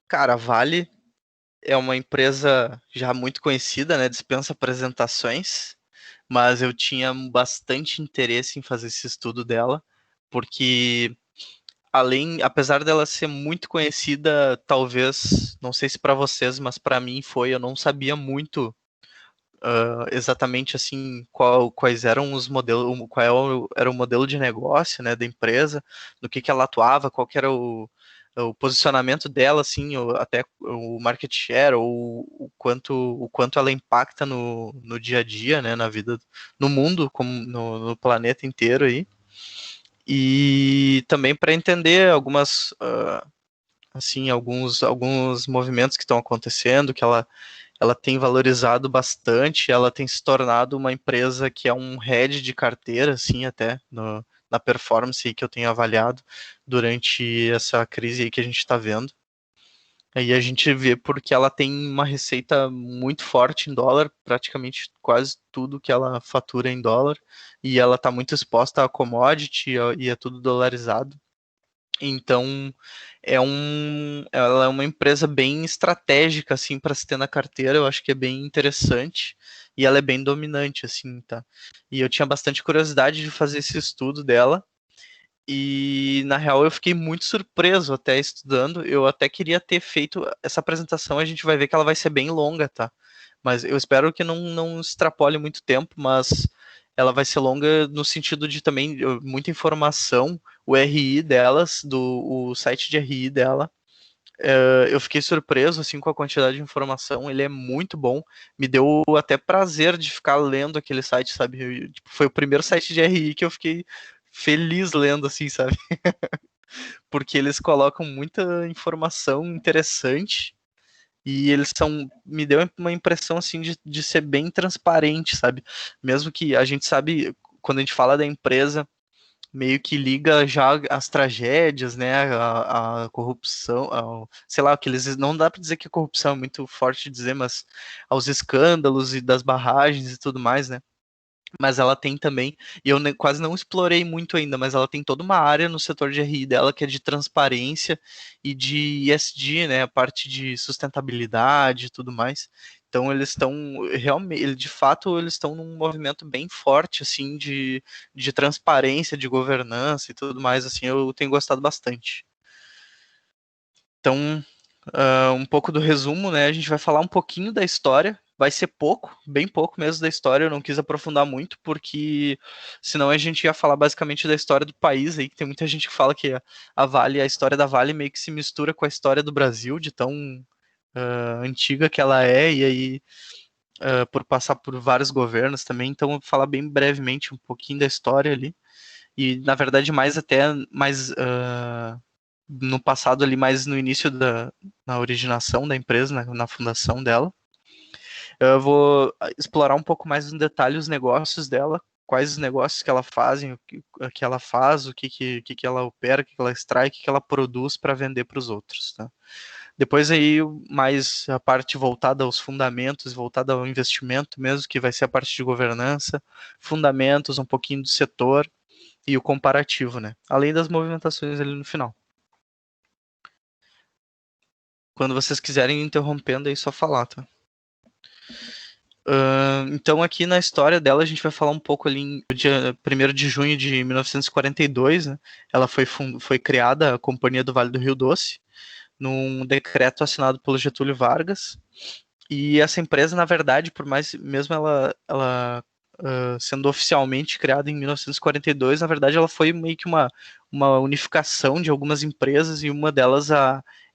Cara, a Vale é uma empresa já muito conhecida, né? Dispensa apresentações, mas eu tinha bastante interesse em fazer esse estudo dela, porque apesar dela ser muito conhecida, talvez, não sei se para vocês, mas para mim foi, eu não sabia muito exatamente assim quais eram os modelos, era o modelo de negócio, né, da empresa, no que ela atuava, qual que era o posicionamento dela, assim, até o market share, ou o quanto ela impacta no dia a dia, né, na vida, no mundo, como no planeta inteiro aí. E também para entender alguns movimentos que estão acontecendo, que ela tem valorizado bastante, ela tem se tornado uma empresa que é um head de carteira, assim, até na performance que eu tenho avaliado durante essa crise aí que a gente está vendo. Aí a gente vê porque ela tem uma receita muito forte em dólar, praticamente quase tudo que ela fatura é em dólar, e ela está muito exposta a commodity e é tudo dolarizado. Então, ela é uma empresa bem estratégica, assim, para se ter na carteira. Eu acho que é bem interessante e ela é bem dominante, assim, tá? E eu tinha bastante curiosidade de fazer esse estudo dela. E, na real, eu fiquei muito surpreso até estudando. Eu até queria ter feito essa apresentação. A gente vai ver que ela vai ser bem longa, tá? Mas eu espero que não extrapole muito tempo, mas ela vai ser longa no sentido de também muita informação. O RI delas, o site de RI dela, eu fiquei surpreso assim com a quantidade de informação. Ele é muito bom. Me deu até prazer de ficar lendo aquele site, sabe? Tipo, foi o primeiro site de RI que eu fiquei feliz lendo, assim, sabe? Porque eles colocam muita informação interessante e eles me deu uma impressão assim de ser bem transparente, sabe? Mesmo que a gente sabe, quando a gente fala da empresa, meio que liga já as tragédias, né? A corrupção, sei lá, que eles não dá para dizer que a corrupção é muito forte de dizer, mas aos escândalos e das barragens e tudo mais, né? Mas ela tem também, e eu quase não explorei muito ainda, mas ela tem toda uma área no setor de RI dela que é de transparência e de ESG, né, a parte de sustentabilidade e tudo mais. Então eles estão realmente, de fato, eles estão num movimento bem forte assim de transparência, de governança e tudo mais, assim, eu tenho gostado bastante. Então, um pouco do resumo, né? A gente vai falar um pouquinho da história. Vai ser pouco, bem pouco mesmo da história. Eu não quis aprofundar muito, porque senão a gente ia falar basicamente da história do país aí, que tem muita gente que fala que a Vale, a história da Vale meio que se mistura com a história do Brasil, de tão antiga que ela é, e aí por passar por vários governos também. Então, eu vou falar bem brevemente um pouquinho da história ali. E, na verdade, mais no passado ali, mais no início na originação da empresa, na fundação dela. Eu vou explorar um pouco mais no detalhe os negócios dela, quais os negócios que ela faz, que ela faz, o que ela opera, o que ela extrai, o que ela produz para vender para os outros, tá? Depois aí mais a parte voltada aos fundamentos, voltada ao investimento mesmo, que vai ser a parte de governança, fundamentos, um pouquinho do setor e o comparativo, né? Além das movimentações ali no final. Quando vocês quiserem interrompendo aí, só falar, tá? Então aqui na história dela a gente vai falar um pouco ali no dia 1º de junho de 1942, né? Ela foi criada a Companhia do Vale do Rio Doce, num decreto assinado pelo Getúlio Vargas. E essa empresa, na verdade, por mais mesmo ela sendo oficialmente criada em 1942, na verdade ela foi meio que uma unificação de algumas empresas, e uma delas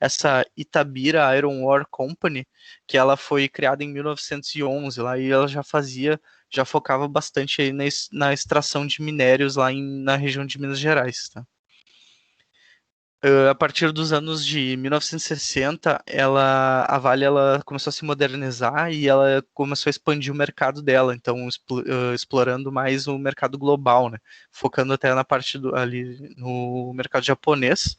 essa Itabira Iron Ore Company, que ela foi criada em 1911 lá, e ela já focava bastante aí na extração de minérios lá na região de Minas Gerais, tá? A partir dos anos de 1960, a Vale ela começou a se modernizar e ela começou a expandir o mercado dela, então explorando mais o mercado global, né? Focando até na parte ali no mercado japonês.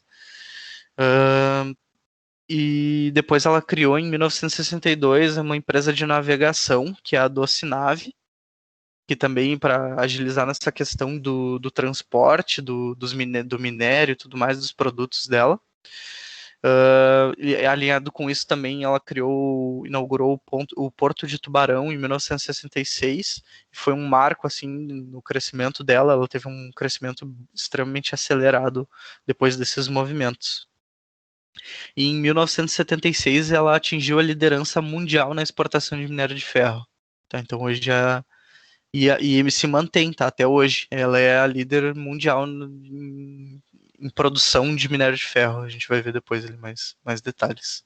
E depois ela criou em 1962 uma empresa de navegação, que é a Docinave, que também para agilizar nessa questão do transporte, do minério e tudo mais, dos produtos dela. E alinhado com isso também, ela inaugurou o Porto de Tubarão em 1966. Foi um marco assim no crescimento dela. Ela teve um crescimento extremamente acelerado depois desses movimentos. E em 1976 ela atingiu a liderança mundial na exportação de minério de ferro. Tá? Então hoje já e se mantém, tá? Até hoje. Ela é a líder mundial em produção de minério de ferro. A gente vai ver depois ali mais detalhes.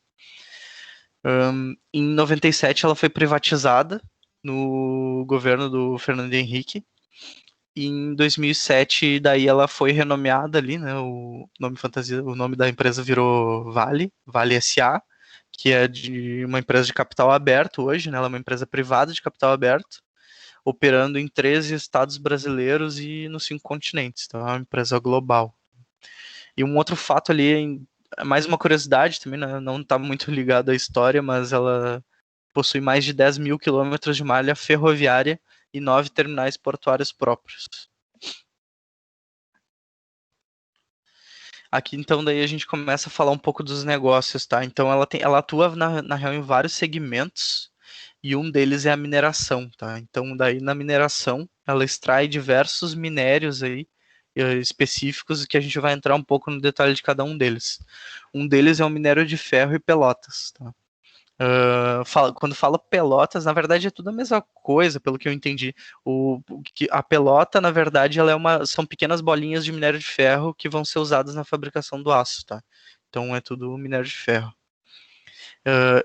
Em 97 ela foi privatizada no governo do Fernando Henrique. E em 2007 daí ela foi renomeada ali, né? O nome fantasia, o nome da empresa virou Vale SA, que é de uma empresa de capital aberto hoje, né? Ela é uma empresa privada de capital aberto, operando em 13 estados brasileiros e nos 5 continentes. Então é uma empresa global. E um outro fato ali, mais uma curiosidade também, né? Não está muito ligado à história, mas ela possui mais de 10 mil quilômetros de malha ferroviária e 9 terminais portuários próprios. Aqui, então, daí a gente começa a falar um pouco dos negócios, tá? Então, ela atua, na real, em vários segmentos, e um deles é a mineração, tá? Então, daí na mineração, ela extrai diversos minérios aí, específicos, que a gente vai entrar um pouco no detalhe de cada um deles. Um deles é o minério de ferro e Pelotas, tá? Quando fala Pelotas, na verdade é tudo a mesma coisa, pelo que eu entendi. A pelota, na verdade, são pequenas bolinhas de minério de ferro que vão ser usadas na fabricação do aço, tá? Então é tudo minério de ferro.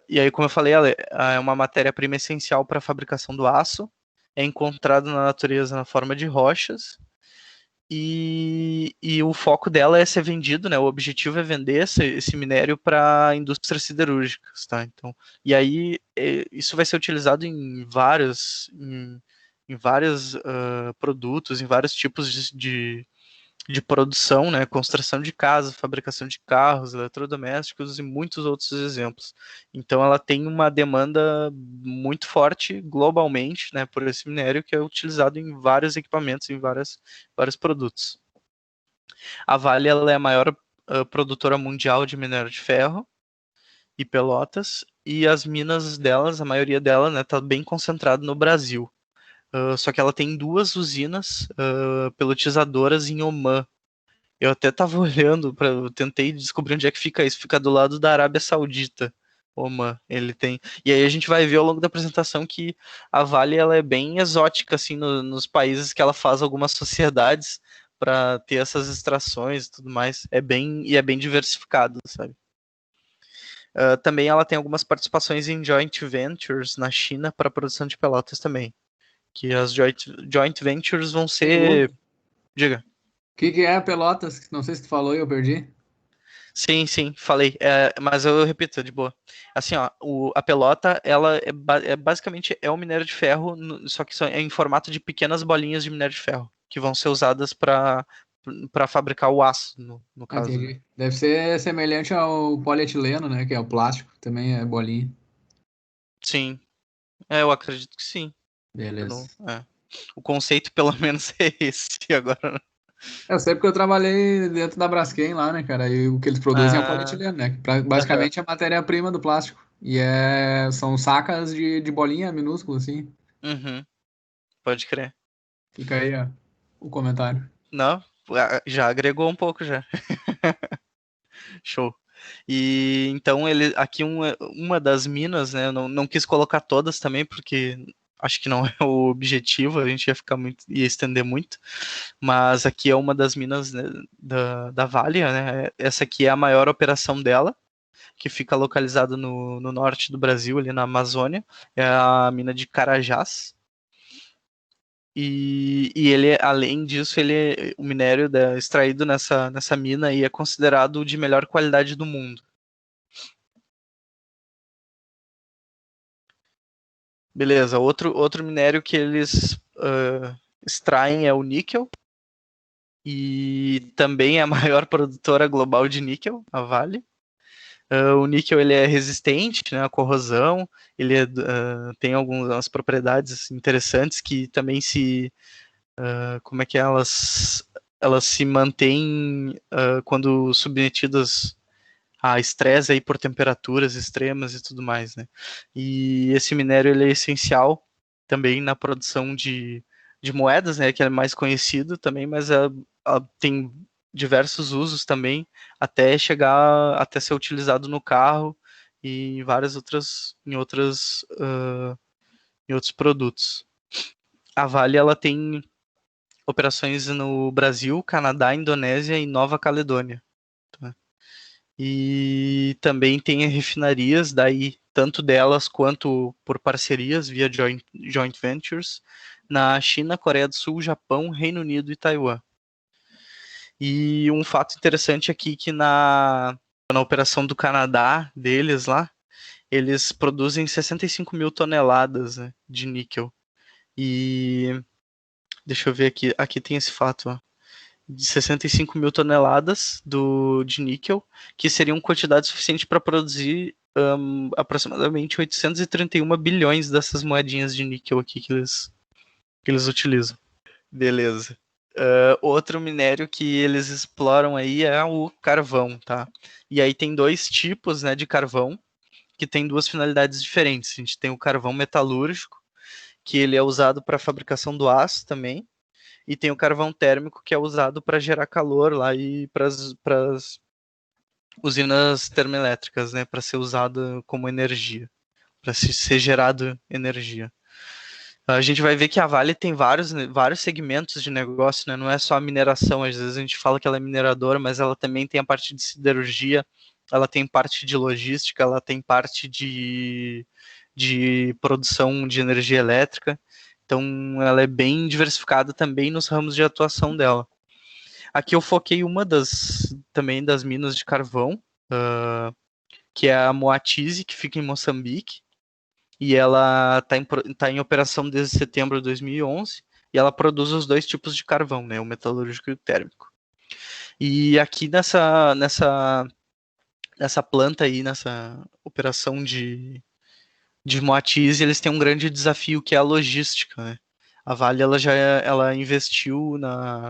E aí, como eu falei, ela é uma matéria-prima essencial para a fabricação do aço. É encontrado na natureza na forma de rochas. E o foco dela é ser vendido, né? O objetivo é vender esse minério para indústrias siderúrgicas, tá? Então, e aí isso vai ser utilizado em vários produtos, em vários tipos de produção, né? Construção de casas, fabricação de carros, eletrodomésticos e muitos outros exemplos. Então, ela tem uma demanda muito forte globalmente, né? Por esse minério que é utilizado em vários equipamentos, em vários produtos. A Vale ela é a maior produtora mundial de minério de ferro e Pelotas, e as minas delas, a maioria delas, né, tá bem concentrado no Brasil. Só que ela tem 2 usinas pelotizadoras em Omã. Eu até estava olhando, eu tentei descobrir onde é que fica isso. Fica do lado da Arábia Saudita. Oman, ele tem. E aí a gente vai ver ao longo da apresentação que a Vale ela é bem exótica assim nos países que ela faz algumas sociedades para ter essas extrações e tudo mais. É bem diversificado, sabe? Também ela tem algumas participações em joint ventures na China para produção de pelotas também. Que as joint ventures vão ser. Pergunta. Diga. O que que é Pelotas? Não sei se tu falou e eu perdi. Sim, falei. Mas eu repito, de boa. Assim, ó, a pelota, ela basicamente é um minério de ferro, só que é em formato de pequenas bolinhas de minério de ferro, que vão ser usadas para fabricar o aço, no Ah, caso, né? entendi. Deve ser semelhante ao polietileno, né? Que é o plástico, também é bolinha. Sim, eu acredito que sim. Beleza. O conceito, pelo menos, é esse agora. Né? Eu sei porque eu trabalhei dentro da Braskem lá, né, cara? E o que eles produzem é o Ah, polietileno, né? aham, Basicamente é a matéria-prima do plástico. E são sacas de bolinha minúscula, assim. uhum, pode crer. Fica aí, ó, o comentário. Não, já agregou um pouco já. Show. E então ele aqui uma das minas, né? Eu não quis colocar todas também, porque acho que não é o objetivo, a gente ia estender muito. Mas aqui é uma das minas, né, da Vale, né? Essa aqui é a maior operação dela, que fica localizada no norte do Brasil, ali na Amazônia. É a mina de Carajás. E ele, além disso, o minério extraído nessa mina aí é considerado o de melhor qualidade do mundo. Beleza, outro minério que eles extraem é o níquel, e também é a maior produtora global de níquel, a Vale. O níquel ele é resistente, né, à corrosão, ele tem algumas propriedades interessantes que também como é que é, elas se mantêm quando submetidas a estresse aí por temperaturas extremas e tudo mais, né? E esse minério ele é essencial também na produção de moedas, né? Que é mais conhecido também, mas tem diversos usos também, até chegar até ser utilizado no carro e em várias outras em outros produtos. A Vale ela tem operações no Brasil, Canadá, Indonésia e Nova Caledônia. Tá? E também tem refinarias, daí tanto delas quanto por parcerias via joint ventures na China, Coreia do Sul, Japão, Reino Unido e Taiwan. E um fato interessante aqui que na operação do Canadá deles lá, eles produzem 65 mil toneladas, né, de níquel. E deixa eu ver aqui, aqui tem esse fato, ó, de 65 mil toneladas de níquel, que seriam quantidade suficiente para produzir aproximadamente 831 bilhões dessas moedinhas de níquel aqui que eles utilizam. Beleza. Outro minério que eles exploram aí é o carvão, tá? E aí tem dois tipos, né, de carvão que tem duas finalidades diferentes. A gente tem o carvão metalúrgico, que ele é usado para a fabricação do aço também, e tem o carvão térmico, que é usado para gerar calor lá e para as usinas termoelétricas, né, para ser usado como energia, para ser gerado energia. A gente vai ver que a Vale tem vários segmentos de negócio, né? Não é só a mineração. Às vezes a gente fala que ela é mineradora, mas ela também tem a parte de siderurgia, ela tem parte de logística, ela tem parte de produção de energia elétrica. Então, ela é bem diversificada também nos ramos de atuação dela. Aqui eu foquei também das minas de carvão, que é a Moatize, que fica em Moçambique. E ela tá em operação desde setembro de 2011 e ela produz os dois tipos de carvão, né, o metalúrgico e o térmico. E aqui nessa planta aí, nessa operação de Moatize, eles têm um grande desafio que é a logística, né? A Vale ela investiu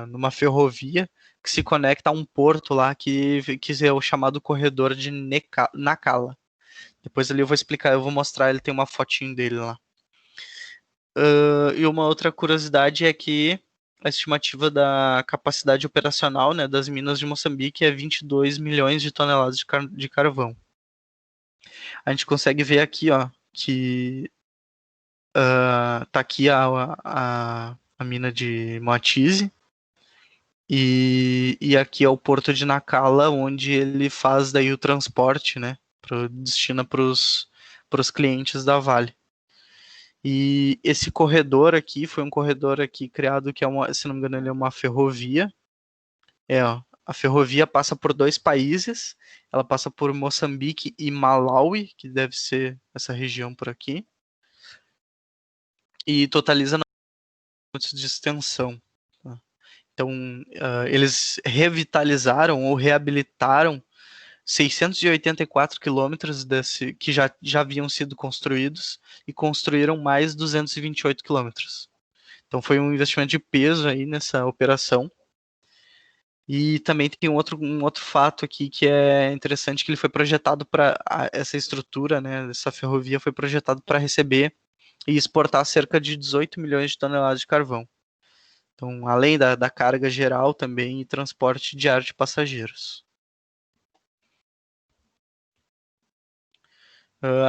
numa ferrovia que se conecta a um porto lá que é o chamado corredor de Nacala. Depois ali eu vou explicar, eu vou mostrar, ele tem uma fotinho dele lá. E uma outra curiosidade é que a estimativa da capacidade operacional, né, das minas de Moçambique é 22 milhões de toneladas de carvão. A gente consegue ver aqui, ó, que tá aqui a mina de Moatize e aqui é o porto de Nacala, onde ele faz daí o transporte, né, destina para os clientes da Vale. E esse corredor aqui foi um corredor aqui criado que se não me engano, ele é uma ferrovia. Ó, a ferrovia passa por dois países. Ela passa por Moçambique e Malawi, que deve ser essa região por aqui. E totaliza 9 km de extensão. Tá? Então, eles revitalizaram ou reabilitaram 684 quilômetros que já haviam sido construídos e construíram mais 228 quilômetros. Então foi um investimento de peso aí nessa operação. E também tem um outro fato aqui que é interessante, que ele foi projetado para essa estrutura, né, essa ferrovia foi projetado para receber e exportar cerca de 18 milhões de toneladas de carvão. Então, além da carga geral também e transporte diário de passageiros.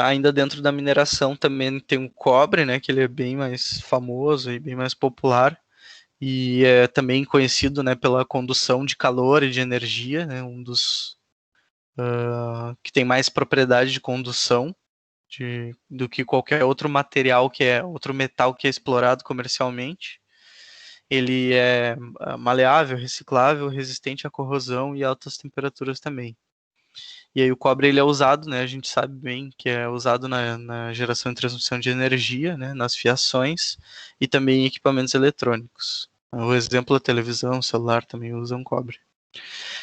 Ainda dentro da mineração também tem o cobre, né, que ele é bem mais famoso e bem mais popular. E é também conhecido, né, pela condução de calor e de energia, né, um dos que tem mais propriedade de condução do que qualquer outro material outro metal que é explorado comercialmente. Ele é maleável, reciclável, resistente à corrosão e altas temperaturas também. E aí o cobre ele é usado, né, a gente sabe bem que é usado na geração e transmissão de energia, né, nas fiações e também em equipamentos eletrônicos. O exemplo, a televisão, o celular também usam cobre.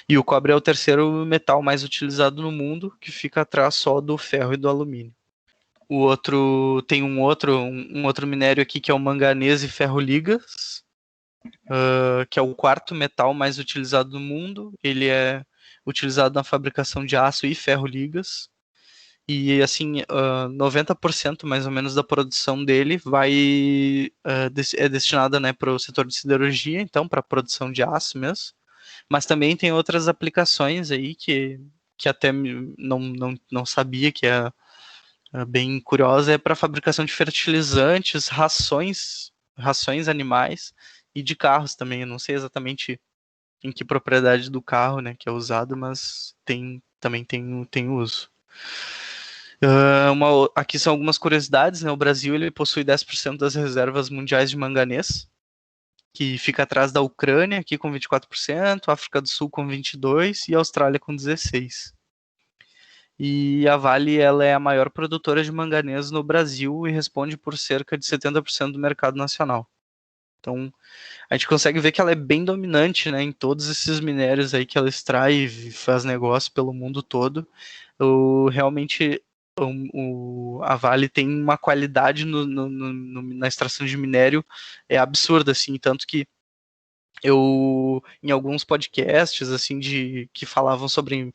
E o cobre é o terceiro metal mais utilizado no mundo, que fica atrás só do ferro e do alumínio. O outro tem um outro minério aqui que é o manganês e ferro-ligas, que é o quarto metal mais utilizado no mundo. Ele é utilizado na fabricação de aço e ferro-ligas. E assim, 90% mais ou menos da produção dele é destinada, né, para o setor de siderurgia, então para a produção de aço mesmo. Mas também tem outras aplicações aí que até não sabia, que é bem curiosa, é para fabricação de fertilizantes, rações animais e de carros também. Eu não sei exatamente em que propriedade do carro, né, que é usado, mas também tem uso. Aqui são algumas curiosidades, né? O Brasil ele possui 10% das reservas mundiais de manganês, que fica atrás da Ucrânia, aqui com 24%, África do Sul com 22% e Austrália com 16%. E a Vale ela é a maior produtora de manganês no Brasil e responde por cerca de 70% do mercado nacional. Então, a gente consegue ver que ela é bem dominante, né, em todos esses minérios aí que ela extrai e faz negócio pelo mundo todo. Realmente a Vale tem uma qualidade na extração de minério absurda, assim, tanto que em alguns podcasts, assim, que falavam sobre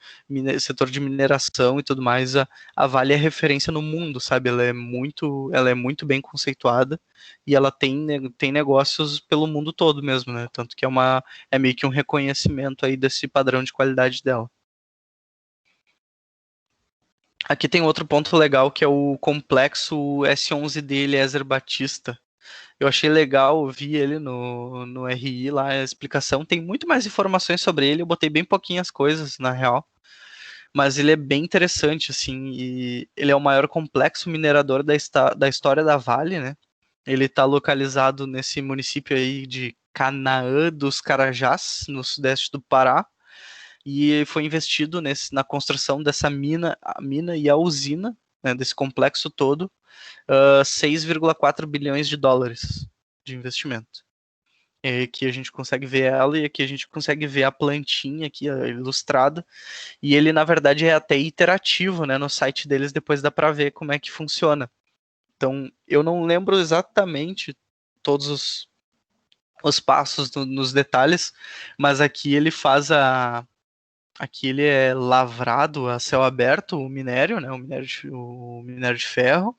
setor de mineração e tudo mais, a Vale é referência no mundo, sabe? Ela é muito bem conceituada e ela tem negócios pelo mundo todo mesmo, né? Tanto que é meio que um reconhecimento aí desse padrão de qualidade dela. Aqui tem outro ponto legal que é o complexo S11D Eliezer Batista. Eu achei legal ouvir ele no RI lá, a explicação. Tem muito mais informações sobre ele, eu botei bem pouquinhas coisas, na real. Mas ele é bem interessante, assim, e ele é o maior complexo minerador da história da Vale, né? Ele está localizado nesse município aí de Canaã dos Carajás, no sudeste do Pará, e foi investido na construção dessa a mina e a usina, né, desse complexo todo, 6,4 bilhões de dólares de investimento. Que a gente consegue ver ela e aqui a gente consegue ver a plantinha aqui ilustrada. E ele, na verdade, é até iterativo, né? No site deles depois dá para ver como é que funciona. Então, eu não lembro exatamente todos os passos nos detalhes, mas aqui ele faz Aqui ele é lavrado a céu aberto, o minério, né? O minério de ferro.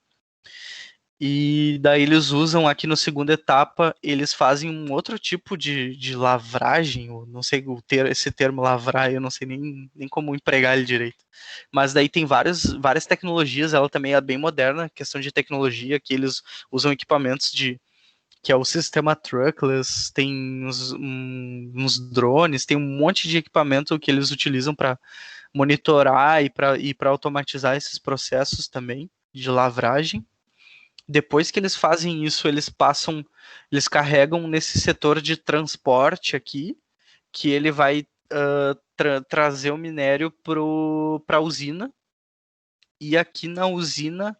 E daí eles usam aqui no segunda etapa, eles fazem um outro tipo de lavragem, eu não sei esse termo lavrar, eu não sei nem como empregar ele direito. Mas daí tem várias tecnologias, ela também é bem moderna, questão de tecnologia, que eles usam equipamentos que é o sistema truckless, tem uns drones, tem um monte de equipamento que eles utilizam para monitorar e para automatizar esses processos também de lavragem. Depois que eles fazem isso, eles carregam nesse setor de transporte aqui, que ele vai trazer o minério para a usina. E aqui na usina,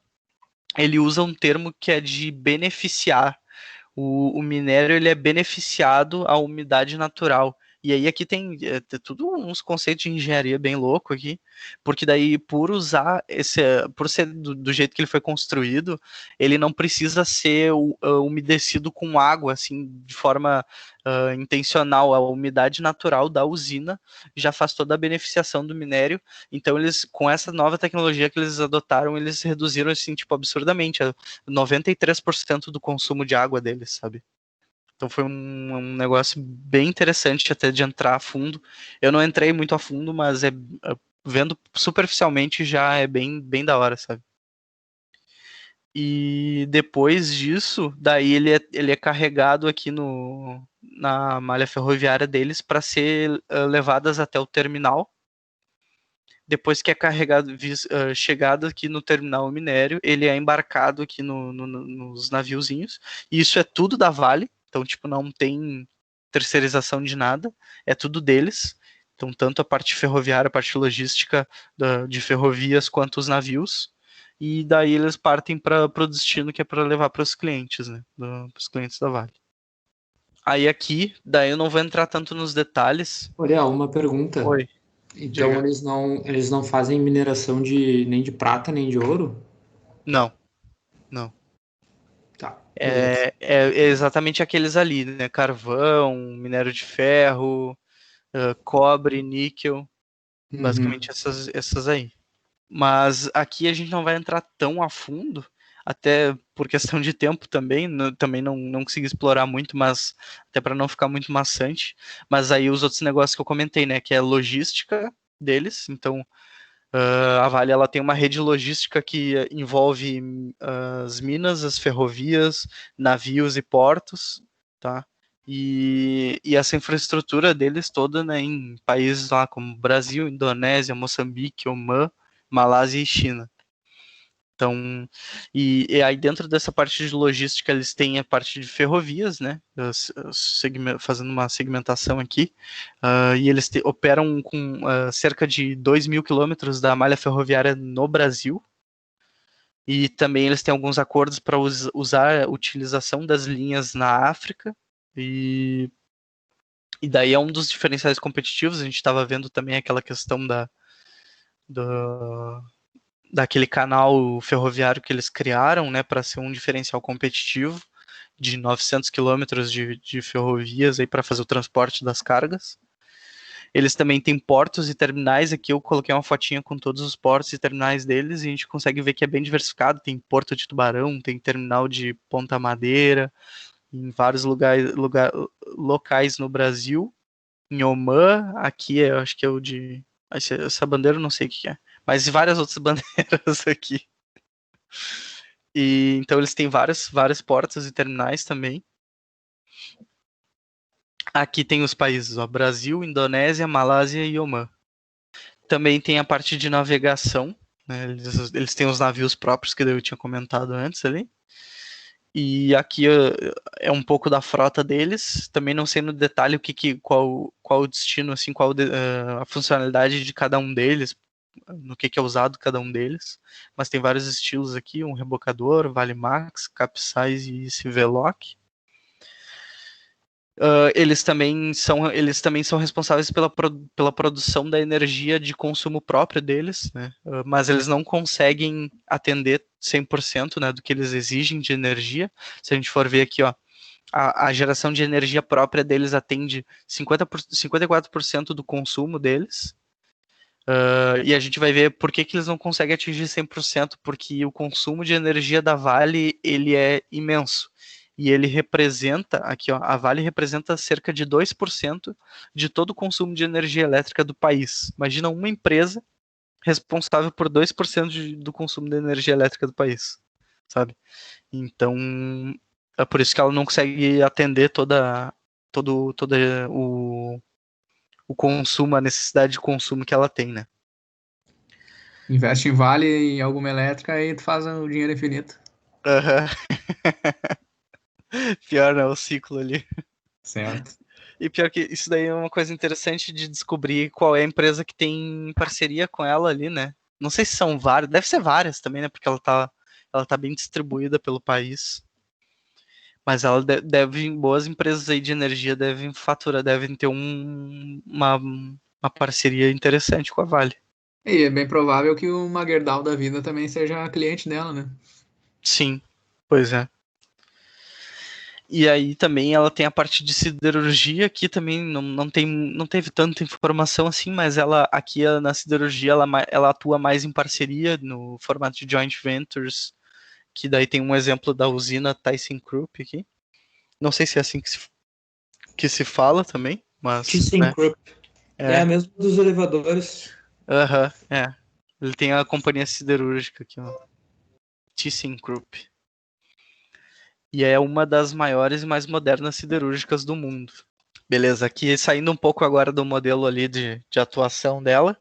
ele usa um termo que é de beneficiar. O minério ele é beneficiado à umidade natural. E aí aqui tem tudo uns conceitos de engenharia bem louco aqui, porque daí por ser do jeito que ele foi construído, ele não precisa ser umedecido com água assim de forma intencional. A umidade natural da usina já faz toda a beneficiação do minério. Então eles, com essa nova tecnologia que eles adotaram, eles reduziram assim tipo absurdamente 93% do consumo de água deles, sabe? Então foi um negócio bem interessante até de entrar a fundo. Eu não entrei muito a fundo, mas vendo superficialmente já é bem da hora, sabe? E depois disso, daí ele é carregado aqui na malha ferroviária deles para ser levadas até o terminal. Depois que é carregado, chegado aqui no terminal minério, ele é embarcado aqui nos naviozinhos. E isso é tudo da Vale, então tipo não tem terceirização de nada, é tudo deles. Então tanto a parte ferroviária, a parte logística de ferrovias quanto os navios. E daí eles partem para o destino que é para levar para os clientes, né? Para os clientes da Vale. Aí aqui, daí eu não vou entrar tanto nos detalhes. Oriel, uma pergunta. Oi, Então diga. eles não fazem mineração nem de prata nem de ouro? Não, não. Tá, beleza. É exatamente aqueles ali, né? Carvão, minério de ferro, cobre, níquel. Uhum. Basicamente essas aí. Mas aqui a gente não vai entrar tão a fundo, até por questão de tempo também, também não consegui explorar muito, mas até para não ficar muito maçante. Mas aí os outros negócios que eu comentei, né, que é logística deles. Então, a Vale ela tem uma rede logística que envolve as minas, as ferrovias, navios e portos, tá? E essa infraestrutura deles toda, né, em países lá como Brasil, Indonésia, Moçambique, Omã, Malásia e China. Então, e aí dentro dessa parte de logística eles têm a parte de ferrovias, né? Fazendo uma segmentação aqui, e eles operam com cerca de 2.000 quilômetros da malha ferroviária no Brasil. E também eles têm alguns acordos para usar a utilização das linhas na África. E, e daí é um dos diferenciais competitivos. A gente estava vendo também aquela questão do, daquele canal ferroviário que eles criaram, né, para ser um diferencial competitivo de 900 quilômetros de ferrovias aí para fazer o transporte das cargas. Eles também têm portos e terminais. Aqui eu coloquei uma fotinha com todos os portos e terminais deles e a gente consegue ver que é bem diversificado. Tem Porto de Tubarão, tem terminal de Ponta Madeira, em vários locais no Brasil. Em Oman, aqui eu acho que é o de. Essa bandeira eu não sei o que é. Mas várias outras bandeiras aqui. E então eles têm vários portos e terminais também. Aqui tem os países, ó, Brasil, Indonésia, Malásia e Omã. Também tem a parte de navegação, né? Eles têm os navios próprios que eu tinha comentado antes ali. E aqui é um pouco da frota deles. Também não sei no detalhe qual o destino, assim, a funcionalidade de cada um deles, no que é usado cada um deles. Mas tem vários estilos aqui, um rebocador, Vale Max, Capsize e Civelock. Eles também são responsáveis pela produção da energia de consumo próprio deles, né? Mas eles não conseguem atender 100%, né, do que eles exigem de energia. Se a gente for ver aqui, ó, a geração de energia própria deles atende 54% do consumo deles. E a gente vai ver por que eles não conseguem atingir 100%, porque o consumo de energia da Vale ele é imenso. E ele representa, aqui ó, a Vale representa cerca de 2% de todo o consumo de energia elétrica do país. Imagina uma empresa responsável por 2% do consumo de energia elétrica do país, sabe? Então, é por isso que ela não consegue atender todo o consumo, a necessidade de consumo que ela tem, né? Investe em Vale em alguma elétrica e tu faz o dinheiro infinito. Aham. Pior, né? O ciclo ali. Certo. E pior que isso daí é uma coisa interessante de descobrir qual é a empresa que tem parceria com ela ali, né? Não sei se são várias, deve ser várias também, né? Porque ela tá bem distribuída pelo país. Mas ela deve, boas empresas aí de energia devem faturar, devem ter uma parceria interessante com a Vale. E é bem provável que o Magerdal da vida também seja cliente dela, né? Sim, pois é. E aí também ela tem a parte de siderurgia, que também não teve tanta informação assim, mas ela aqui na siderurgia ela atua mais em parceria no formato de joint ventures, que daí tem um exemplo da usina ThyssenKrupp aqui. Não sei se é assim que se fala também, mas né, ThyssenKrupp. É a é, mesma dos elevadores. é. Ele tem a companhia siderúrgica aqui, ó, ThyssenKrupp. E é uma das maiores e mais modernas siderúrgicas do mundo. Beleza, aqui saindo um pouco agora do modelo ali de atuação dela,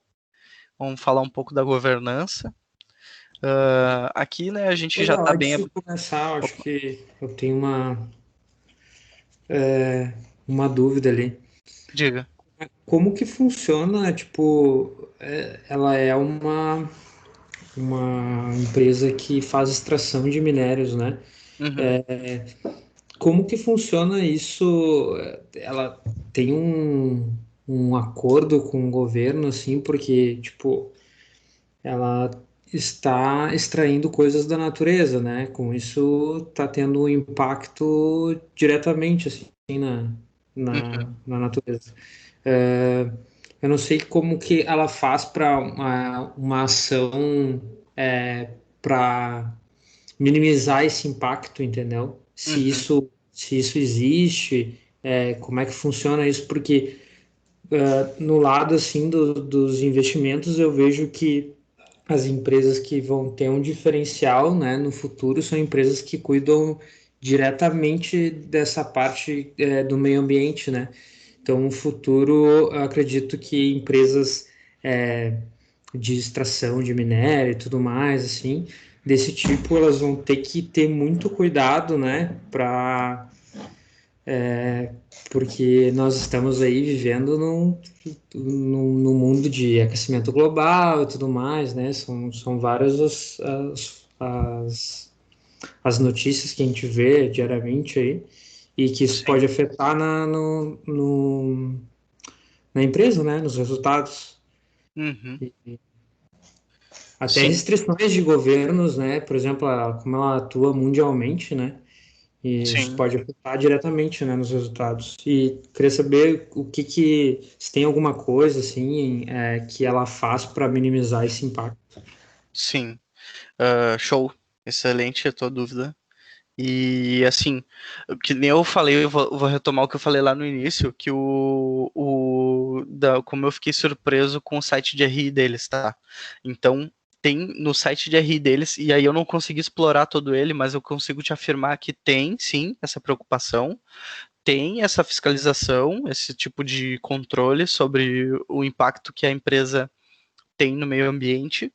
vamos falar um pouco da governança. Aqui, né, a gente já Legal, está antes bem. de começar, eu acho Opa, que eu tenho uma dúvida ali. diga. Como que funciona, tipo, ela é uma empresa que faz extração de minérios, né? Uhum, Como que funciona isso? Ela tem um acordo com o governo, assim, porque, tipo, ela está extraindo coisas da natureza, né? Com isso, está tendo um impacto diretamente, assim, na, uhum. na, na natureza. É, eu não sei como que ela faz para uma ação para minimizar esse impacto, entendeu? Uhum. Se isso existe, como é que funciona isso? Porque no lado assim dos investimentos eu vejo que as empresas que vão ter um diferencial, né, no futuro são empresas que cuidam diretamente dessa parte do meio ambiente, né? Então, no futuro, eu acredito que empresas é, de extração de minério e tudo mais, assim, desse tipo, elas vão ter que ter muito cuidado, né, porque nós estamos aí vivendo num mundo de aquecimento global e tudo mais, né? São várias as notícias que a gente vê diariamente aí, e que isso Sim. pode afetar na empresa, né? Nos resultados. Uhum. Até Sim. restrições de governos, né? Por exemplo, como ela atua mundialmente, né? E isso Sim. pode afetar diretamente, né, nos resultados. E queria saber se tem alguma coisa assim que ela faz para minimizar esse impacto. Sim. Show. Excelente a tua dúvida. E assim, que nem eu falei, eu vou retomar o que eu falei lá no início, que como eu fiquei surpreso com o site de RI deles, tá? Então, tem no site de RI deles, e aí eu não consegui explorar todo ele, mas eu consigo te afirmar que tem, sim, essa preocupação, tem essa fiscalização, esse tipo de controle sobre o impacto que a empresa tem no meio ambiente.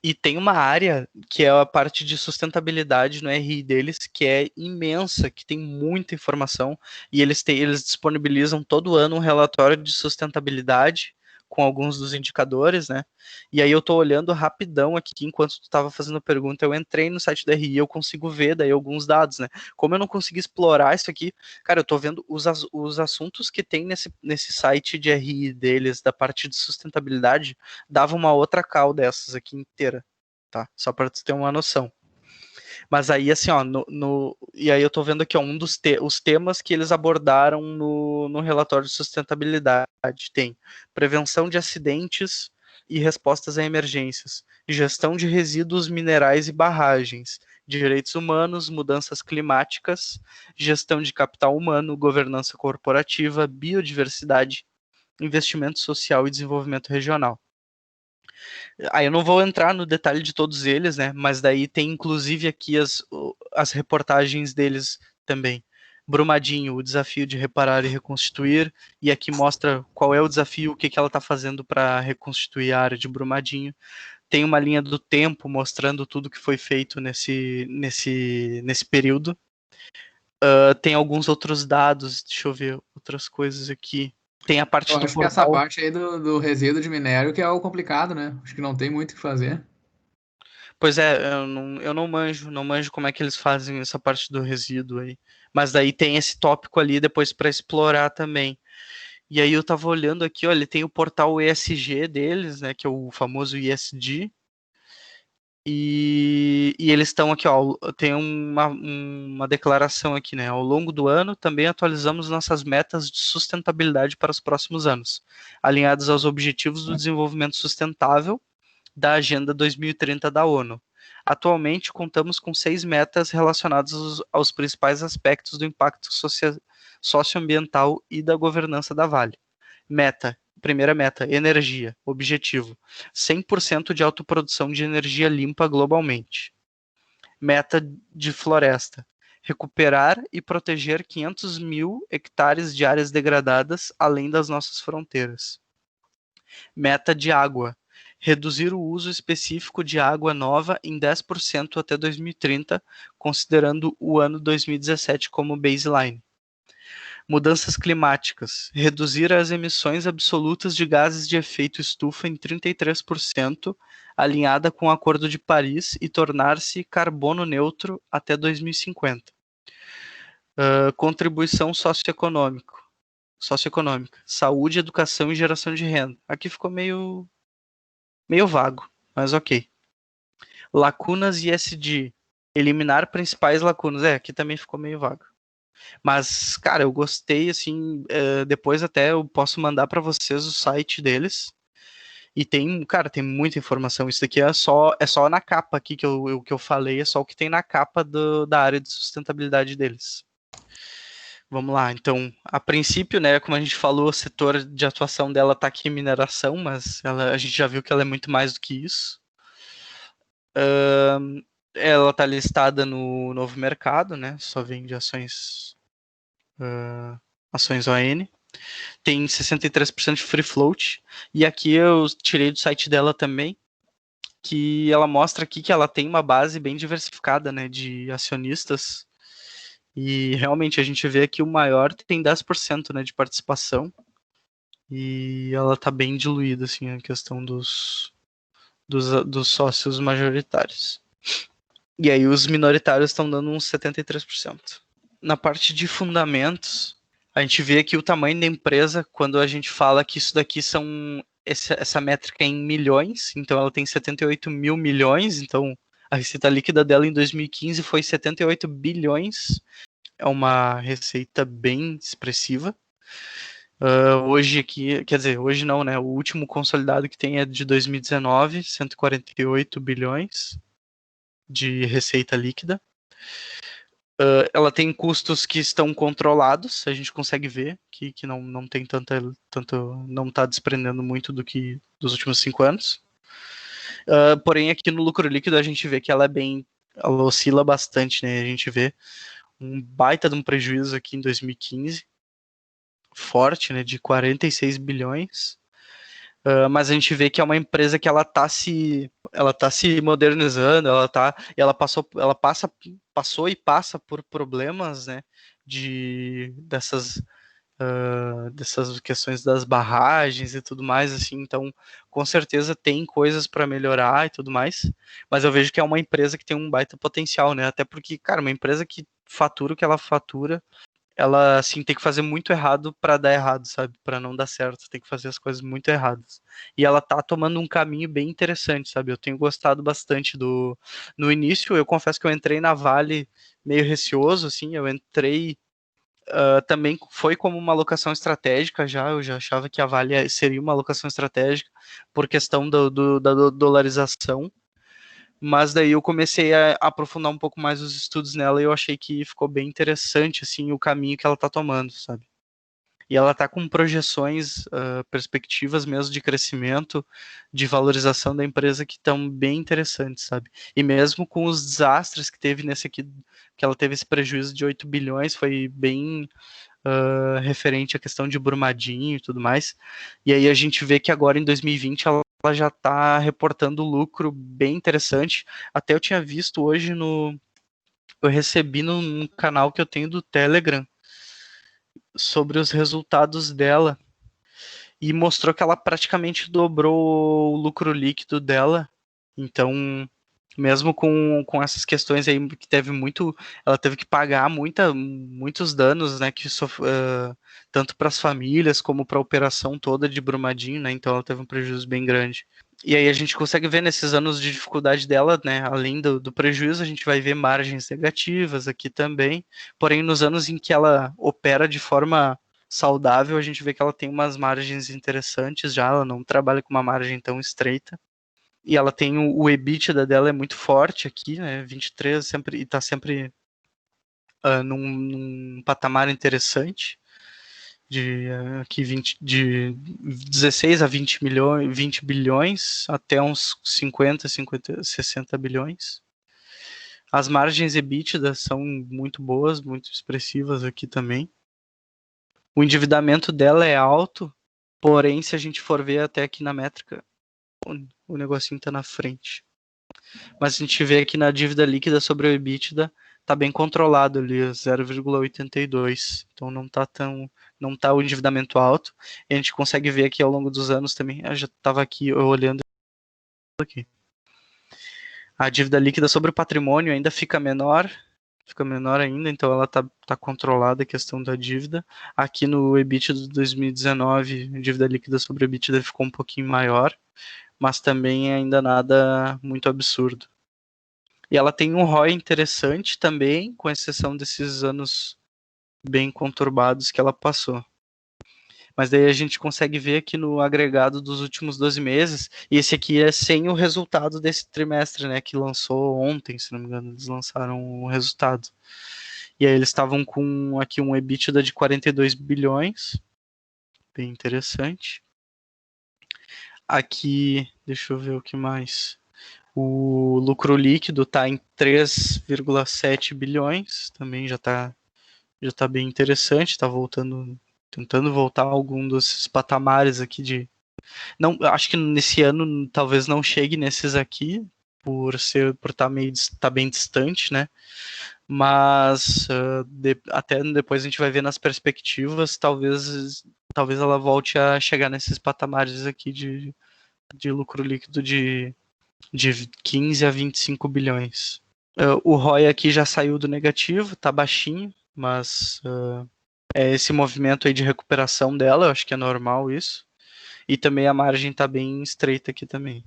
E tem uma área que é a parte de sustentabilidade no RI deles, que é imensa, que tem muita informação, e eles disponibilizam todo ano um relatório de sustentabilidade com alguns dos indicadores, né? E aí eu tô olhando rapidão aqui, enquanto tu estava fazendo a pergunta, eu entrei no site da RI, eu consigo ver daí alguns dados, né? Como eu não consegui explorar isso aqui, cara, eu tô vendo os assuntos que tem nesse site de RI deles, da parte de sustentabilidade, dava uma outra call dessas aqui inteira, tá? Só para tu ter uma noção. Mas aí, assim, ó, e aí eu tô vendo aqui, ó, os temas que eles abordaram no relatório de sustentabilidade. Tem prevenção de acidentes e respostas a emergências, gestão de resíduos minerais e barragens, direitos humanos, mudanças climáticas, gestão de capital humano, governança corporativa, biodiversidade, investimento social e desenvolvimento regional. Aí eu não vou entrar no detalhe de todos eles, né? Mas daí tem inclusive aqui as reportagens deles também. Brumadinho, o desafio de reparar e reconstituir, e aqui mostra qual é o desafio, o que ela está fazendo para reconstituir a área de Brumadinho. Tem uma linha do tempo mostrando tudo que foi feito nesse período. Tem alguns outros dados, deixa eu ver outras coisas aqui. Tem a Eu parte do acho que essa portal. parte aí do resíduo de minério que é o complicado, né? Acho que não tem muito o que fazer. Pois é, eu não manjo como é que eles fazem essa parte do resíduo aí. Mas daí tem esse tópico ali depois para explorar também. E aí eu tava olhando aqui, ó, ele tem o portal ESG deles, né, que é o famoso ESG. E eles estão aqui, ó, tem uma declaração aqui, né? Ao longo do ano, também atualizamos nossas metas de sustentabilidade para os próximos anos, alinhadas aos objetivos do desenvolvimento sustentável da Agenda 2030 da ONU. Atualmente, contamos com 6 metas relacionadas aos principais aspectos do impacto socioambiental e da governança da Vale. Primeira meta, energia. Objetivo, 100% de autoprodução de energia limpa globalmente. Meta de floresta, recuperar e proteger 500 mil hectares de áreas degradadas além das nossas fronteiras. Meta de água, reduzir o uso específico de água nova em 10% até 2030, considerando o ano 2017 como baseline. Mudanças climáticas, reduzir as emissões absolutas de gases de efeito estufa em 33%, alinhada com o Acordo de Paris, e tornar-se carbono neutro até 2050. Contribuição socioeconômica, saúde, educação e geração de renda. Aqui ficou meio vago, mas ok. Lacunas e ESG. Eliminar principais lacunas. Aqui também ficou meio vago. Mas, cara, eu gostei, assim, depois até eu posso mandar para vocês o site deles. E tem, cara, tem muita informação. Isso daqui é só na capa aqui que eu falei, é só o que tem na capa da área de sustentabilidade deles. Vamos lá, então, a princípio, né, como a gente falou, o setor de atuação dela tá aqui em mineração, mas a gente já viu que ela é muito mais do que isso. Ela está listada no Novo Mercado, né, só vende ações ON. Tem 63% de free float, e aqui eu tirei do site dela também, que ela mostra aqui que ela tem uma base bem diversificada, né, de acionistas. E realmente a gente vê que o maior tem 10%, né, de participação. E ela tá bem diluída, assim, a questão dos sócios majoritários. E aí os minoritários estão dando uns 73%. Na parte de fundamentos, a gente vê aqui o tamanho da empresa quando a gente fala que isso daqui são essa métrica em milhões, então ela tem 78 mil milhões, então a receita líquida dela em 2015 foi 78 bilhões, é uma receita bem expressiva. Hoje aqui, quer dizer, hoje não, né? O último consolidado que tem é de 2019, 148 bilhões de receita líquida. Ela tem custos que estão controlados, a gente consegue ver que não tem tanto, não está desprendendo muito dos últimos 5 anos. Porém, aqui no lucro líquido a gente vê que ela oscila bastante, né? A gente vê um baita de um prejuízo aqui em 2015, forte, né? De 46 bilhões. Mas a gente vê que é uma empresa que ela tá se modernizando, passou e passa por problemas, né, dessas questões das barragens e tudo mais, assim, então com certeza tem coisas para melhorar e tudo mais, mas eu vejo que é uma empresa que tem um baita potencial, né, até porque, cara, uma empresa que fatura o que ela fatura, ela, assim, tem que fazer muito errado para dar errado, sabe? Para não dar certo, tem que fazer as coisas muito erradas. E ela tá tomando um caminho bem interessante, sabe? Eu tenho gostado bastante no início, eu confesso que eu entrei na Vale meio receoso, assim, eu entrei também foi como uma alocação estratégica eu já achava que a Vale seria uma alocação estratégica por questão da dolarização, mas daí eu comecei a aprofundar um pouco mais os estudos nela e eu achei que ficou bem interessante, assim, o caminho que ela tá tomando, sabe? E ela tá com projeções, perspectivas mesmo de crescimento, de valorização da empresa que estão bem interessantes, sabe? E mesmo com os desastres que teve nesse aqui, que ela teve esse prejuízo de 8 bilhões, foi bem referente à questão de Brumadinho e tudo mais. E aí a gente vê que agora em 2020 ela já está reportando lucro bem interessante. Até eu tinha visto hoje eu recebi num canal que eu tenho do Telegram sobre os resultados dela e mostrou que ela praticamente dobrou o lucro líquido dela. Então, mesmo com essas questões aí que ela teve que pagar muitos danos, né, tanto para as famílias como para a operação toda de Brumadinho, né, então ela teve um prejuízo bem grande. E aí a gente consegue ver nesses anos de dificuldade dela, né, além do prejuízo, a gente vai ver margens negativas aqui também, porém nos anos em que ela opera de forma saudável, a gente vê que ela tem umas margens interessantes já, ela não trabalha com uma margem tão estreita. E ela tem o EBITDA dela é muito forte aqui, né? 23 sempre, e tá sempre num patamar interessante aqui de 16 a 20 milhões, 20 bilhões até uns 60 bilhões. As margens EBITDA são muito boas, muito expressivas aqui também. O endividamento dela é alto, porém, se a gente for ver até aqui na métrica, o negocinho tá na frente. Mas a gente vê aqui na dívida líquida sobre o EBITDA, tá bem controlado ali, 0,82. Então não tá o endividamento alto. E a gente consegue ver aqui ao longo dos anos também, eu já estava aqui olhando aqui. A dívida líquida sobre o patrimônio ainda fica menor ainda, então ela tá controlada a questão da dívida. Aqui no EBITDA de 2019, a dívida líquida sobre o EBITDA ficou um pouquinho maior, mas também ainda nada muito absurdo. E ela tem um ROI interessante também, com exceção desses anos bem conturbados que ela passou. Mas daí a gente consegue ver aqui no agregado dos últimos 12 meses, e esse aqui é sem o resultado desse trimestre, né, que lançou ontem, se não me engano, eles lançaram o resultado. E aí eles estavam com aqui um EBITDA de 42 bilhões, bem interessante. Aqui, deixa eu ver o que mais. O lucro líquido está em 3,7 bilhões, também já tá bem interessante, está tentando voltar a algum desses patamares aqui de... Não, acho que nesse ano talvez não chegue nesses aqui, por estar bem distante, né? Mas até depois a gente vai ver nas perspectivas, talvez ela volte a chegar nesses patamares aqui de lucro líquido de 15 a 25 bilhões. O ROI aqui já saiu do negativo, tá baixinho, mas é esse movimento aí de recuperação dela, eu acho que é normal isso. E também a margem tá bem estreita aqui também.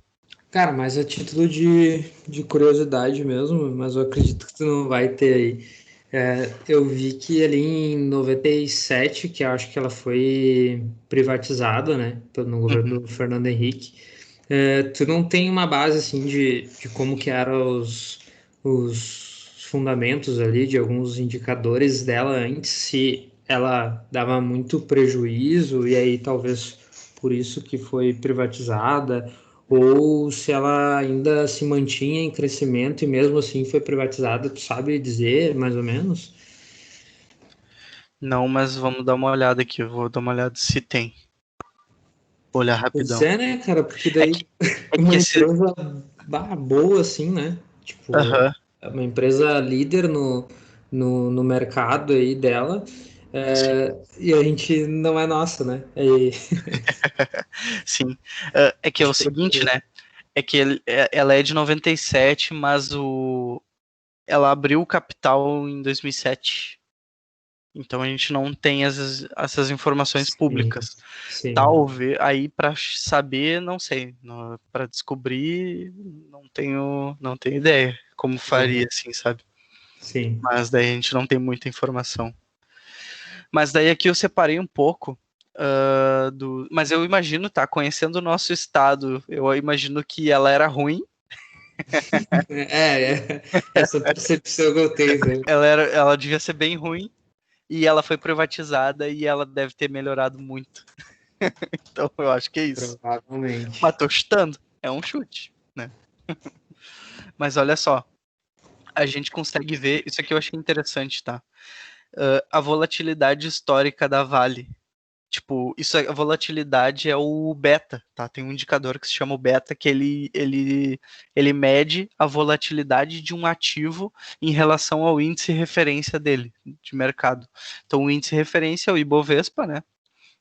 Cara, mas a título de curiosidade mesmo, mas eu acredito que tu não vai ter aí. Eu vi que ali em 97, que eu acho que ela foi privatizada, né, no governo do Fernando Henrique, tu não tem uma base assim de como que eram os fundamentos ali, de alguns indicadores dela antes, se ela dava muito prejuízo e aí talvez por isso que foi privatizada, ou se ela ainda se mantinha em crescimento e mesmo assim foi privatizada, tu sabe dizer mais ou menos? Não, mas vamos dar uma olhada aqui. Eu vou dar uma olhada se tem. Vou olhar Pois rapidão. é, né, cara? Porque É daí que, é que uma esse. empresa boa, assim, né? Tipo, Aham. é uma empresa líder no mercado aí dela, e a gente não é nossa, né? Sim. É que é o seguinte, né? É que ela é de 97, mas ela abriu o capital em 2007. Então a gente não tem essas informações Sim, públicas. sim. Talvez aí para saber, não sei, para descobrir, não tenho ideia como faria Uhum. assim, sabe? Sim. Mas daí a gente não tem muita informação. Mas daí aqui eu separei um pouco mas eu imagino, tá? Conhecendo o nosso estado, eu imagino que ela era ruim. Essa percepção que eu tenho, né? Ela devia ser bem ruim e ela foi privatizada e ela deve ter melhorado muito. Então eu acho que é isso. Provavelmente. Mas tô chutando. É um chute, né? Mas olha só, a gente consegue ver. Isso aqui eu achei interessante, tá? A volatilidade histórica da Vale. Tipo, a volatilidade é o beta, tá? Tem um indicador que se chama o beta, que ele mede a volatilidade de um ativo em relação ao índice referência dele, de mercado. Então, o índice referência é o Ibovespa, né?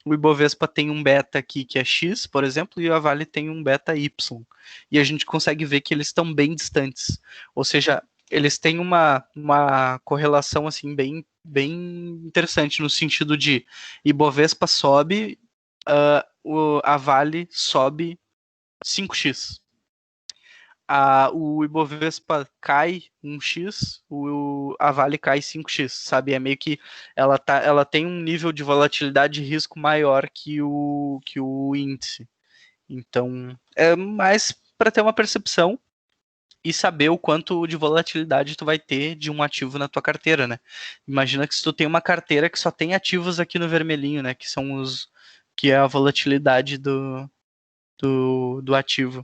O Ibovespa tem um beta aqui que é X, por exemplo, e a Vale tem um beta Y. E a gente consegue ver que eles estão bem distantes. Ou seja, eles têm uma correlação assim bem interessante no sentido de Ibovespa sobe, a Vale sobe 5x. O Ibovespa cai 1x, a Vale cai 5x, sabe? É meio que ela tem um nível de volatilidade de risco maior que o índice. Então, é mais para ter uma percepção e saber o quanto de volatilidade tu vai ter de um ativo na tua carteira, né? Imagina que se tu tem uma carteira que só tem ativos aqui no vermelhinho, né? Que é a volatilidade do ativo.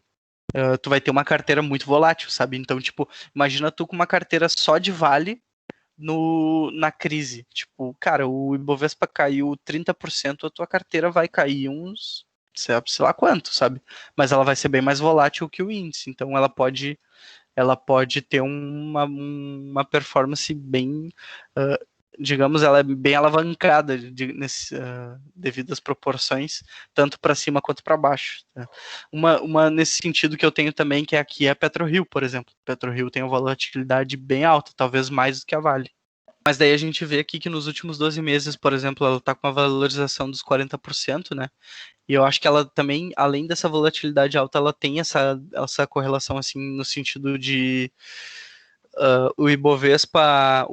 Tu vai ter uma carteira muito volátil, sabe? Então, tipo, imagina tu com uma carteira só de Vale na crise. Tipo, cara, o Ibovespa caiu 30%, a tua carteira vai cair uns, sei lá quanto, sabe? Mas ela vai ser bem mais volátil que o índice. Então, ela pode ter uma performance bem, digamos, ela é bem alavancada devido às proporções, tanto para cima quanto para baixo. Tá? Uma nesse sentido que eu tenho também, que aqui é a PetroRio, por exemplo. A PetroRio tem uma volatilidade bem alta, talvez mais do que a Vale. Mas daí a gente vê aqui que nos últimos 12 meses, por exemplo, ela está com uma valorização dos 40%, né? E eu acho que ela também, além dessa volatilidade alta, ela tem essa correlação, assim, no sentido de o Ibovespa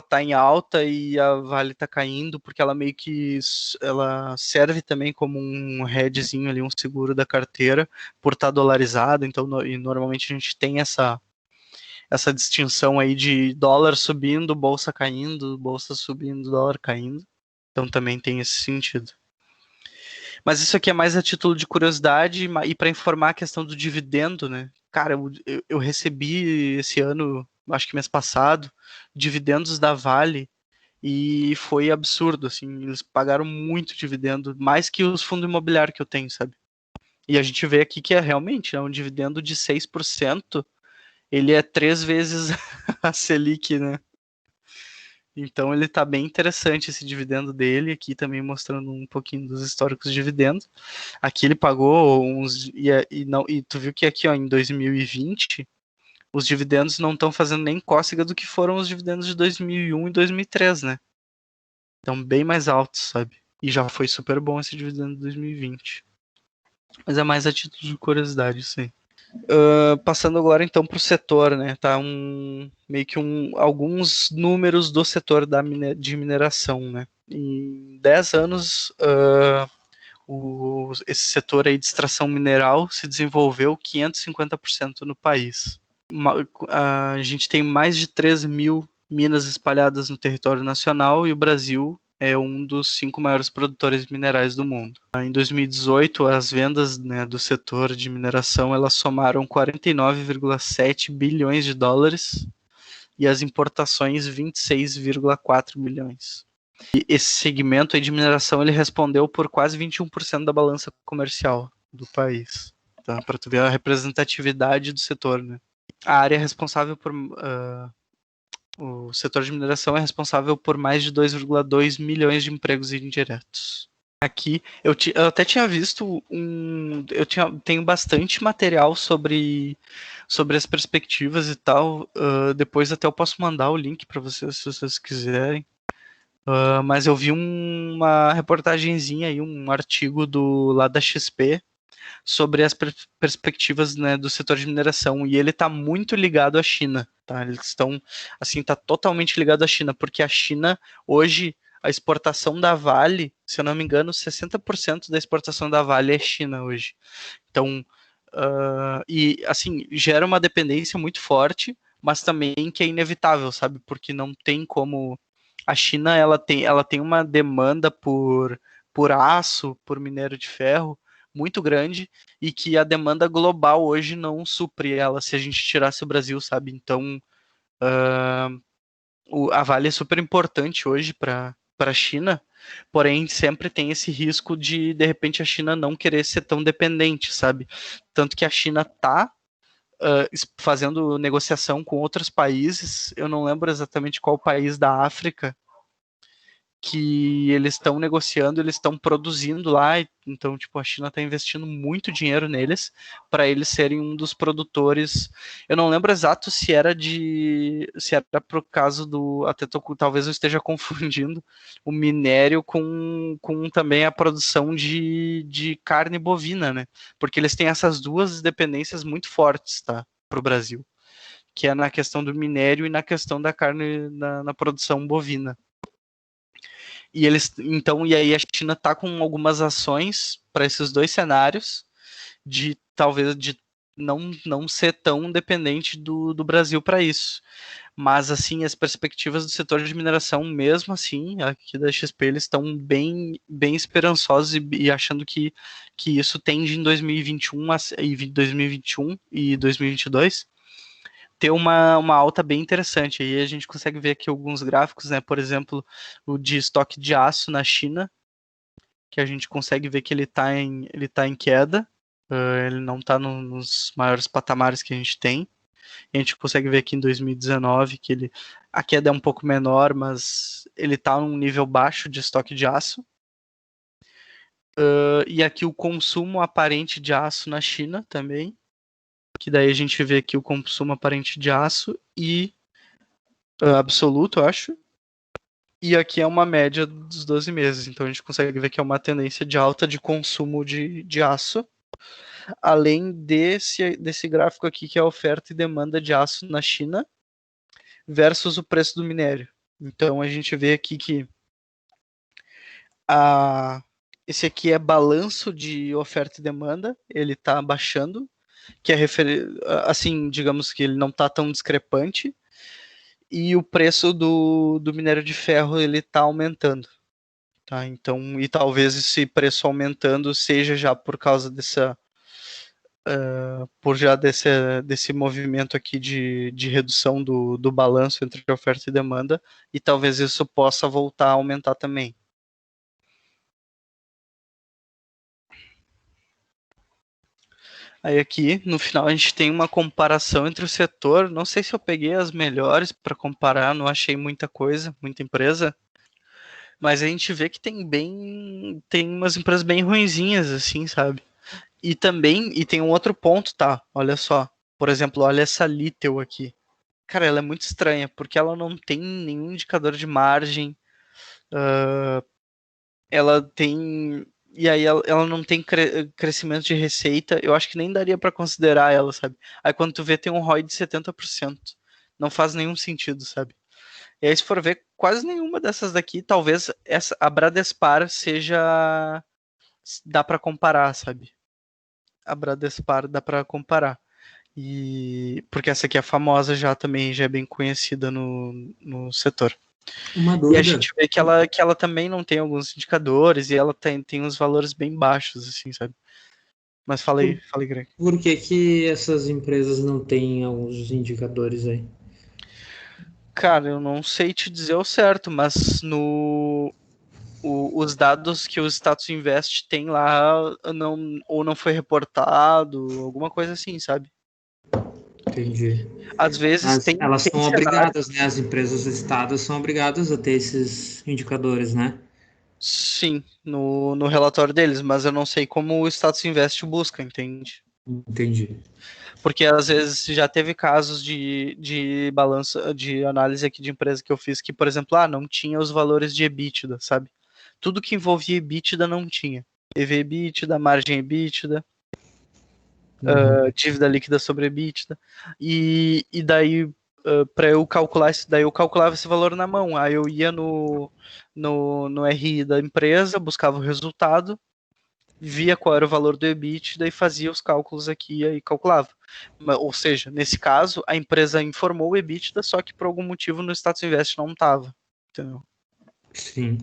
tá em alta e a Vale tá caindo, porque ela meio que ela serve também como um hedgezinho ali, um seguro da carteira, por estar dolarizado, então e normalmente a gente tem essa distinção aí de dólar subindo, bolsa caindo, bolsa subindo, dólar caindo. Então também tem esse sentido. Mas isso aqui é mais a título de curiosidade e para informar a questão do dividendo, né? Cara, eu recebi esse ano, acho que mês passado, dividendos da Vale e foi absurdo, assim, eles pagaram muito dividendo, mais que os fundos imobiliários que eu tenho, sabe? E a gente vê aqui que é realmente um dividendo de 6%, ele é 3 vezes a Selic, né? Então ele tá bem interessante esse dividendo dele, aqui também mostrando um pouquinho dos históricos de dividendos. Aqui ele pagou uns e tu viu que aqui, ó, em 2020, os dividendos não estão fazendo nem cócega do que foram os dividendos de 2001 e 2003, né? Então bem mais altos, sabe? E já foi super bom esse dividendo de 2020. Mas é mais a título de curiosidade, isso aí. Passando agora então para o setor, né? Tá meio que alguns números do setor de mineração, né? Em 10 anos, esse setor aí de extração mineral se desenvolveu 550% no país. A gente tem mais de 3 mil minas espalhadas no território nacional e o Brasil é um dos 5 maiores produtores de minerais do mundo. Em 2018, as vendas, né, do setor de mineração elas somaram 49,7 bilhões de dólares e as importações 26,4 bilhões. E esse segmento aí de mineração ele respondeu por quase 21% da balança comercial do país. Tá? Para tu ver a representatividade do setor, né? A área responsável por o setor de mineração é responsável por mais de 2,2 milhões de empregos indiretos. Aqui eu até tinha visto tenho bastante material sobre as perspectivas e tal. Depois até eu posso mandar o link para vocês se vocês quiserem. Mas eu vi uma reportagenzinha aí, um artigo lá da XP sobre as perspectivas, né, do setor de mineração, e ele está muito ligado à China, tá? Eles estão, assim, tá totalmente ligado à China, porque a China, hoje, a exportação da Vale, se eu não me engano, 60% da exportação da Vale é China hoje. Então, e, assim, gera uma dependência muito forte, mas também que é inevitável, sabe? Porque não tem como... A China, ela tem uma demanda por aço, por minério de ferro, muito grande e que a demanda global hoje não supre ela se a gente tirasse o Brasil, sabe? Então, a Vale é super importante hoje para a China, porém sempre tem esse risco de repente a China não querer ser tão dependente, sabe? Tanto que a China está fazendo negociação com outros países, eu não lembro exatamente qual país da África, que eles estão negociando, eles estão produzindo lá, então tipo a China está investindo muito dinheiro neles para eles serem um dos produtores. Eu não lembro exato se era por caso do, talvez eu esteja confundindo o minério com também a produção de carne bovina, né? Porque eles têm essas duas dependências muito fortes, tá, para o Brasil, que é na questão do minério e na questão da carne na produção bovina. E aí a China está com algumas ações para esses dois cenários de talvez de não ser tão dependente do Brasil para isso. Mas assim, as perspectivas do setor de mineração, mesmo assim, aqui da XP, eles estão bem esperançosos e achando que isso tende em 2021 e 2021 e 2022 ter uma alta bem interessante. Aí a gente consegue ver aqui alguns gráficos, né? Por exemplo, o de estoque de aço na China, que a gente consegue ver que ele está em queda, ele não está nos maiores patamares que a gente tem. E a gente consegue ver aqui em 2019 que a queda é um pouco menor, mas ele está num nível baixo de estoque de aço. E aqui o consumo aparente de aço na China também, que daí a gente vê aqui o consumo aparente de aço e absoluto, eu acho. E aqui é uma média dos 12 meses, então a gente consegue ver que é uma tendência de alta de consumo de aço, além desse gráfico aqui que é a oferta e demanda de aço na China, versus o preço do minério. Então a gente vê aqui que esse aqui é balanço de oferta e demanda, ele está baixando, que é assim, digamos que ele não está tão discrepante, e o preço do minério de ferro ele está aumentando. Tá? Então, e talvez esse preço aumentando seja já por causa desse movimento aqui de redução do balanço entre oferta e demanda, e talvez isso possa voltar a aumentar também. Aí aqui, no final, a gente tem uma comparação entre o setor. Não sei se eu peguei as melhores para comparar, não achei muita coisa, muita empresa. Mas a gente vê que tem umas empresas bem ruinzinhas, assim, sabe? E tem um outro ponto, tá? Olha só. Por exemplo, olha essa Little aqui. Cara, ela é muito estranha, porque ela não tem nenhum indicador de margem. Ela tem. E aí ela não tem crescimento de receita. Eu acho que nem daria para considerar ela, sabe? Aí quando tu vê, tem um ROI de 70%. Não faz nenhum sentido, sabe? E aí, se for ver, quase nenhuma dessas daqui, talvez a Bradespar seja. Dá para comparar, sabe? A Bradespar dá para comparar. E porque essa aqui é famosa já também, já é bem conhecida no setor. Uma E a dúvida. gente vê que ela também não tem alguns indicadores e ela tem uns valores bem baixos, assim, sabe? Mas falei, Greg. Por que que essas empresas não têm alguns indicadores aí? Cara, eu não sei te dizer o certo, mas os dados que o Status Invest tem lá ou não foi reportado, alguma coisa assim, sabe? Entendi. Às vezes Mas elas tem são cenário. obrigadas, né? As empresas listadas são obrigadas a ter esses indicadores, né? Sim, no relatório deles, mas eu não sei como o Status Invest busca, entende? Entendi. Porque às vezes já teve casos de balança, de análise aqui de empresa que eu fiz que, por exemplo, não tinha os valores de EBITDA, sabe? Tudo que envolvia EBITDA não tinha. EV EBITDA, margem EBITDA, dívida líquida sobre EBITDA. E daí, para eu calcular isso, daí eu calculava esse valor na mão. Aí eu ia no RI da empresa, buscava o resultado, via qual era o valor do EBITDA e fazia os cálculos aqui e aí calculava. Ou seja, nesse caso, a empresa informou o EBITDA, só que por algum motivo no Status Invest não estava. Entendeu? Sim.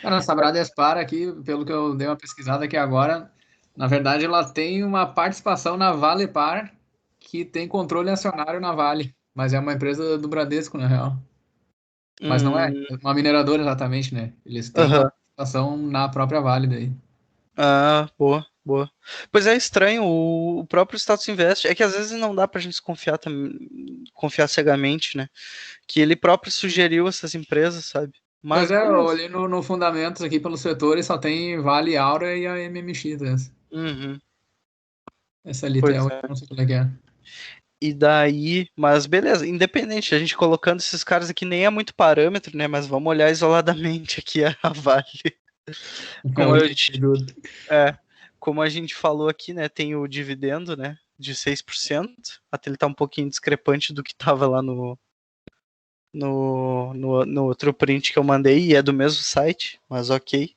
Cara, essa Bradespar aqui, pelo que eu dei uma pesquisada aqui agora, na verdade ela tem uma participação na Valepar, que tem controle acionário na Vale, mas é uma empresa do Bradesco, na real. Mas não é uma mineradora exatamente, né? Eles têm uma Aham. participação na própria Vale daí. Ah, boa, boa. Pois é estranho, o próprio Status Invest, é que às vezes não dá pra gente confiar cegamente, né? Que ele próprio sugeriu essas empresas, sabe? Pois Mas é, eu beleza. olhei no fundamentos aqui pelo setor e só tem Vale, Aura e a MMX. Uhum, Essa ali pois eu é. não sei como é que é. E daí, mas beleza, independente, a gente colocando esses caras aqui nem é muito parâmetro, né? Mas vamos olhar isoladamente aqui a Vale. É Como o a jeito gente, de ajuda. é, como a gente falou aqui, né? Tem o dividendo, né? De 6%. Até ele tá um pouquinho discrepante do que tava lá no outro print que eu mandei, e é do mesmo site, mas ok.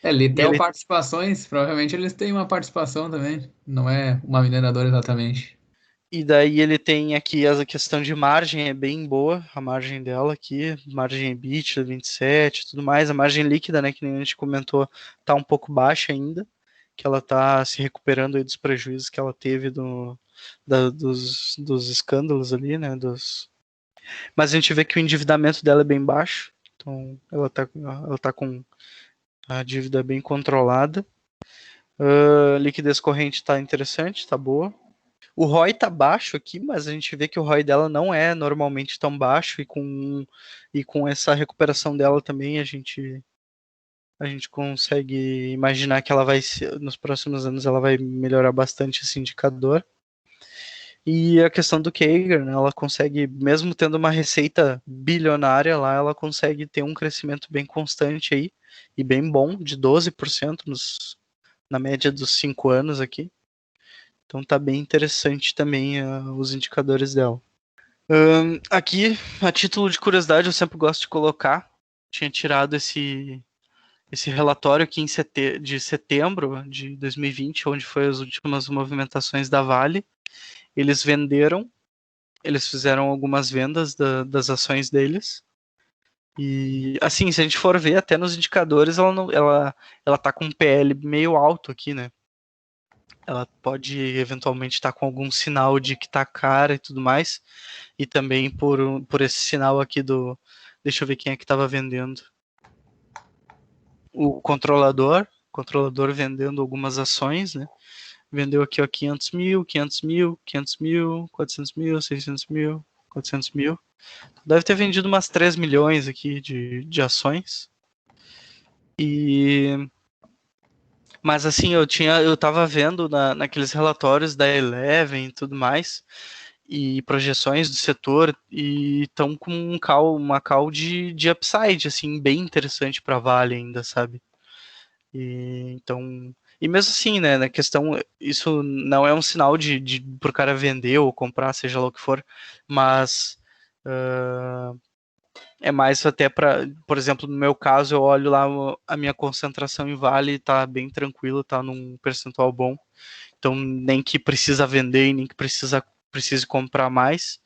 É, E Litel ele Participações, provavelmente eles têm uma participação também. Não é uma mineradora exatamente. E daí ele tem aqui a questão de margem, é bem boa, a margem dela aqui, margem EBITDA 27, tudo mais, a margem líquida, né, que nem a gente comentou, tá um pouco baixa ainda, que ela tá se recuperando aí dos prejuízos que ela teve dos escândalos ali, né, mas a gente vê que o endividamento dela é bem baixo, então ela tá com a dívida bem controlada, a liquidez corrente tá interessante, tá boa. O ROI tá baixo aqui, mas a gente vê que o ROI dela não é normalmente tão baixo e com essa recuperação dela também a gente consegue imaginar que ela nos próximos anos ela vai melhorar bastante esse indicador. E a questão do Kager, né, ela consegue, mesmo tendo uma receita bilionária lá, ela consegue ter um crescimento bem constante aí e bem bom, de 12% na média dos 5 anos aqui. Então tá bem interessante também os indicadores dela. Aqui, a título de curiosidade, eu sempre gosto de colocar. Tinha tirado esse relatório aqui de setembro de 2020, onde foi as últimas movimentações da Vale. Eles fizeram algumas vendas das ações deles. E, assim, se a gente for ver até nos indicadores, ela tá com um PL meio alto aqui, né? Ela pode eventualmente estar com algum sinal de que tá cara e tudo mais. E também por esse sinal aqui do... Deixa eu ver quem é que estava vendendo. O controlador vendendo algumas ações, né? Vendeu aqui, ó, 500 mil, 500 mil, 500 mil, 400 mil, 600 mil, 400 mil. Deve ter vendido umas 3 milhões aqui de ações. Mas assim, eu tava vendo naqueles relatórios da Eleven e tudo mais, e projeções do setor, e estão com uma call de upside, assim, bem interessante para Vale ainda, sabe? Então, e mesmo assim, né, na questão, isso não é um sinal de pro cara vender ou comprar, seja lá o que for, mas é mais até para, por exemplo, no meu caso, eu olho lá a minha concentração em Vale tá bem tranquila, tá num percentual bom, então nem que precisa vender e nem que precise comprar mais,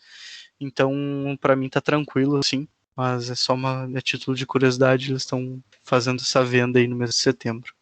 então para mim tá tranquilo, assim, mas é só a título de curiosidade, eles estão fazendo essa venda aí no mês de setembro.